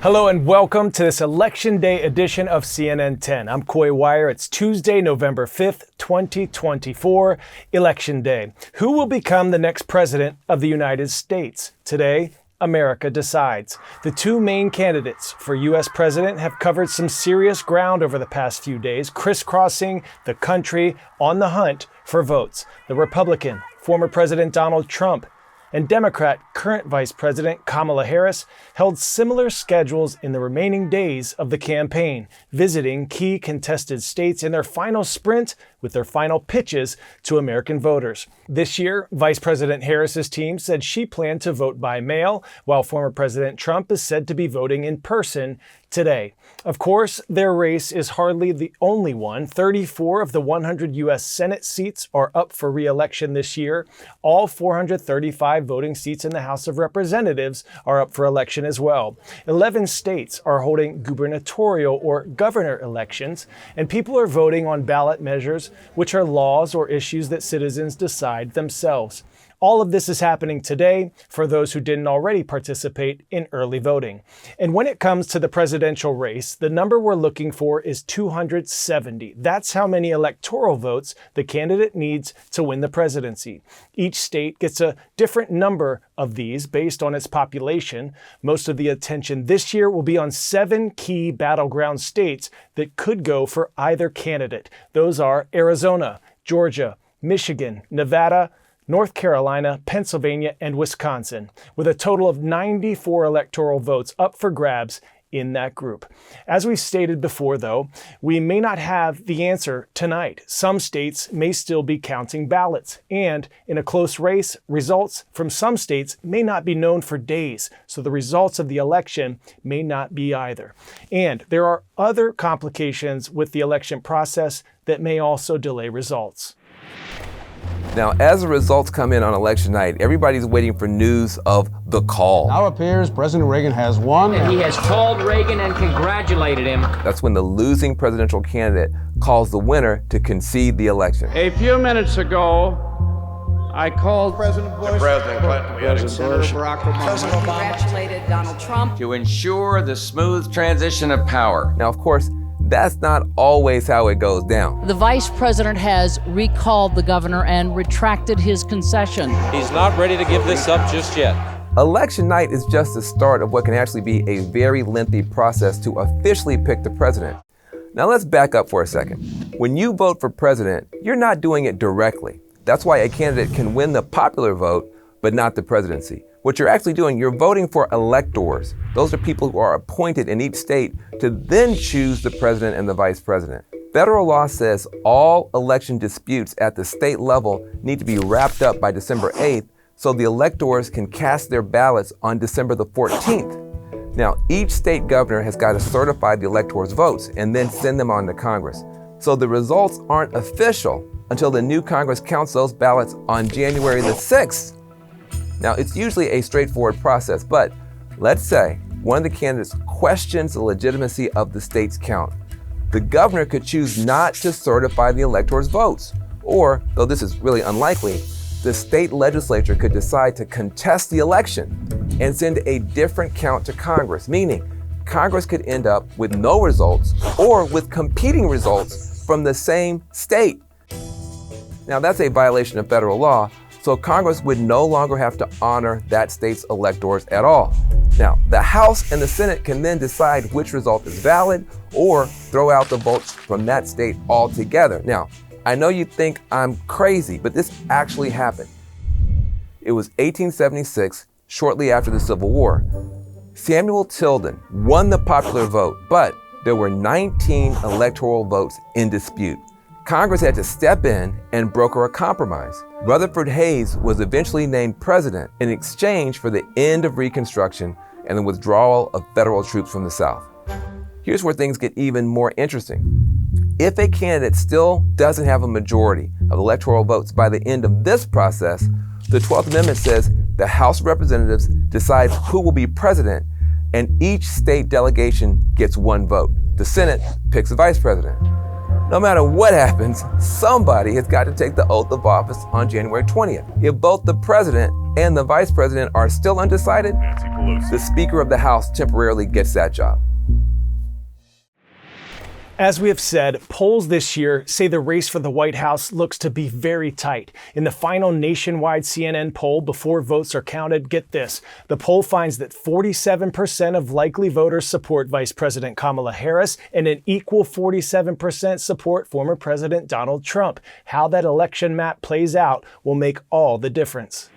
Hello and welcome to this Election Day edition of CNN 10. I'm Coy Wire. It's Tuesday, November 5th, 2024, Election Day. Who will become the next president of the United States? Today, America decides. The two main candidates for U.S. president have covered some serious ground over the past few days, crisscrossing the country on the hunt for votes. The Republican, former President Donald Trump, and Democrat current Vice President Kamala Harris held similar schedules in the remaining days of the campaign, visiting key contested states in their final sprint with their final pitches to American voters. This year, Vice President Harris's team said she planned to vote by mail, while former President Trump is said to be voting in person today. Of course, their race is hardly the only one. 34 of the 100 U.S. Senate seats are up for re-election this year. All 435 voting seats in the House of Representatives are up for election as well. 11 states are holding gubernatorial or governor elections, and people are voting on ballot measures, which are laws or issues that citizens decide themselves. All of this is happening today for those who didn't already participate in early voting. And when it comes to the presidential race, the number we're looking for is 270. That's how many electoral votes the candidate needs to win the presidency. Each state gets a different number of these based on its population. Most of the attention this year will be on 7 key battleground states that could go for either candidate. Those are Arizona, Georgia, Michigan, Nevada, North Carolina, Pennsylvania, and Wisconsin, with a total of 94 electoral votes up for grabs in that group. As we stated before, though, we may not have the answer tonight. Some states may still be counting ballots, and in a close race, results from some states may not be known for days, so the results of the election may not be either. And there are other complications with the election process that may also delay results. Now, as the results come in on election night, everybody's waiting for news of the call. Now appears President Reagan has won. And he has called Reagan and congratulated him. That's when the losing presidential candidate calls the winner to concede the election. A few minutes ago, I called President Bush, President Clinton, Senator Barack Obama, President congratulated Donald Trump to ensure the smooth transition of power. Now, of course, that's not always how it goes down. The vice president has recalled the governor and retracted his concession. He's not ready to give this up just yet. Election night is just the start of what can actually be a very lengthy process to officially pick the president. Now let's back up for a second. When you vote for president, you're not doing it directly. That's why a candidate can win the popular vote, but not the presidency. What you're actually doing, you're voting for electors. Those are people who are appointed in each state to then choose the president and the vice president. Federal law says all election disputes at the state level need to be wrapped up by December 8th so the electors can cast their ballots on December the 14th. Now, each state governor has got to certify the electors' votes and then send them on to Congress. So the results aren't official until the new Congress counts those ballots on January the 6th. Now, it's usually a straightforward process, but let's say one of the candidates questions the legitimacy of the state's count. The governor could choose not to certify the electors' votes, or, though this is really unlikely, the state legislature could decide to contest the election and send a different count to Congress, meaning Congress could end up with no results or with competing results from the same state. Now, that's a violation of federal law, so Congress would no longer have to honor that state's electors at all. Now, the House and the Senate can then decide which result is valid or throw out the votes from that state altogether. Now, I know you think I'm crazy, but this actually happened. It was 1876, shortly after the Civil War. Samuel Tilden won the popular vote, but there were 19 electoral votes in dispute. Congress had to step in and broker a compromise. Rutherford Hayes was eventually named president in exchange for the end of Reconstruction and the withdrawal of federal troops from the South. Here's where things get even more interesting. If a candidate still doesn't have a majority of electoral votes by the end of this process, the 12th Amendment says the House of Representatives decides who will be president, and each state delegation gets one vote. The Senate picks a vice president. No matter what happens, somebody has got to take the oath of office on January 20th. If both the president and the vice president are still undecided, the Speaker of the House temporarily gets that job. As we have said, polls this year say the race for the White House looks to be very tight. In the final nationwide CNN poll before votes are counted, get this, the poll finds that 47% of likely voters support Vice President Kamala Harris and an equal 47% support former President Donald Trump. How that election map plays out will make all the difference.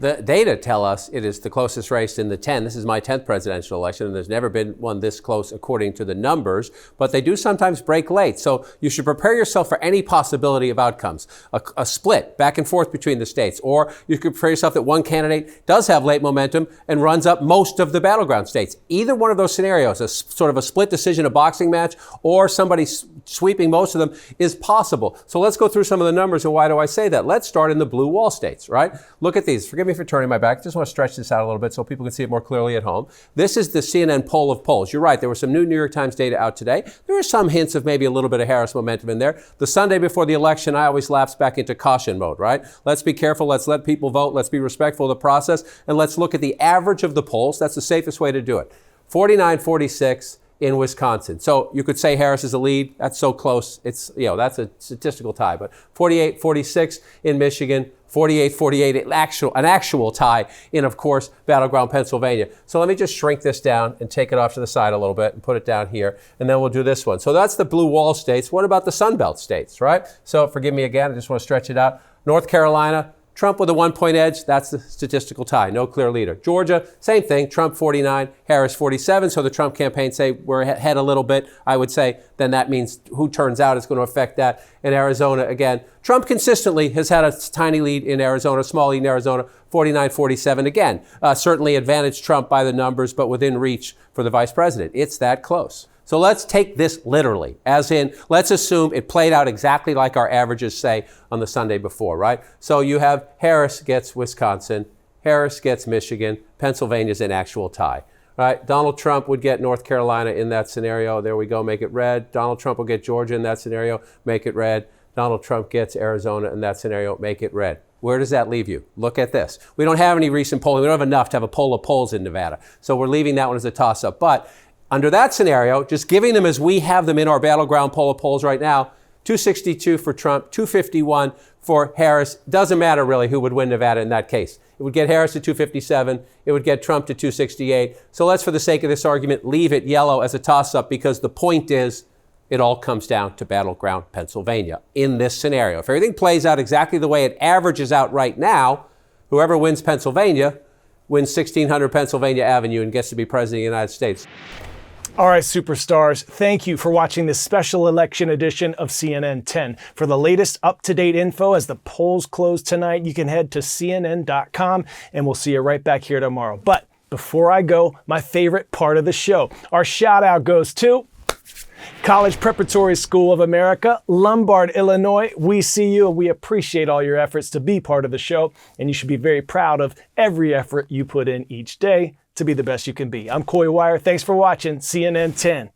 The data tell us it is the closest race in the 10. This is my 10th presidential election, and there's never been one this close according to the numbers, but they do sometimes break late. So you should prepare yourself for any possibility of outcomes. A split back and forth between the states, or you could prepare yourself that one candidate does have late momentum and runs up most of the battleground states. Either one of those scenarios, a sort of a split decision, a boxing match, or somebody sweeping most of them is possible. So let's go through some of the numbers, and why do I say that? Let's start in the blue wall states, right? Look at these. Forgive me for turning my back. Just want to stretch this out a little bit so people can see it more clearly at home. This is the CNN poll of polls. You're right. There was some new New York Times data out today. There are some hints of maybe a little bit of Harris momentum in there. The Sunday before the election, I always lapse back into caution mode, right? Let's be careful. Let's let people vote. Let's be respectful of the process. And let's look at the average of the polls. That's the safest way to do it. 49-46 in Wisconsin. So you could say Harris is a lead. That's so close. It's, that's a statistical tie. But 48-46 in Michigan. 48-48, an actual tie in, of course, battleground Pennsylvania. So let me just shrink this down and take it off to the side a little bit and put it down here, and then we'll do this one. So that's the blue wall states. What about the Sun Belt states, right? So forgive me again, I just want to stretch it out. North Carolina, Trump with a 1-point edge, that's the statistical tie, no clear leader. Georgia, same thing, Trump 49, Harris 47, so the Trump campaign say we're ahead a little bit. I would say then that means who turns out is going to affect that. In Arizona, again, Trump consistently has had a tiny lead in Arizona, small lead in Arizona, 49-47. Again, certainly advantaged Trump by the numbers, but within reach for the vice president. It's that close. So let's take this literally, as in, let's assume it played out exactly like our averages say on the Sunday before, right? So you have Harris gets Wisconsin, Harris gets Michigan, Pennsylvania's an actual tie. Right? Donald Trump would get North Carolina in that scenario. There we go, make it red. Donald Trump will get Georgia in that scenario, make it red. Donald Trump gets Arizona in that scenario, make it red. Where does that leave you? Look at this. We don't have any recent polling. We don't have enough to have a poll of polls in Nevada. So we're leaving that one as a toss-up. But under that scenario, just giving them as we have them in our battleground poll of polls right now, 262 for Trump, 251 for Harris. Doesn't matter really who would win Nevada in that case. It would get Harris to 257. It would get Trump to 268. So let's, for the sake of this argument, leave it yellow as a toss-up, because the point is it all comes down to battleground Pennsylvania in this scenario. If everything plays out exactly the way it averages out right now, whoever wins Pennsylvania wins 1600 Pennsylvania Avenue and gets to be president of the United States. All right, superstars, thank you for watching this special election edition of CNN 10. For the latest up-to-date info as the polls close tonight, you can head to CNN.com, and we'll see you right back here tomorrow. But before I go, my favorite part of the show. Our shout out goes to College Preparatory School of America, Lombard, Illinois. We see you, and we appreciate all your efforts to be part of the show, and you should be very proud of every effort you put in each day to be the best you can be. I'm Coy Wire. Thanks for watching CNN 10.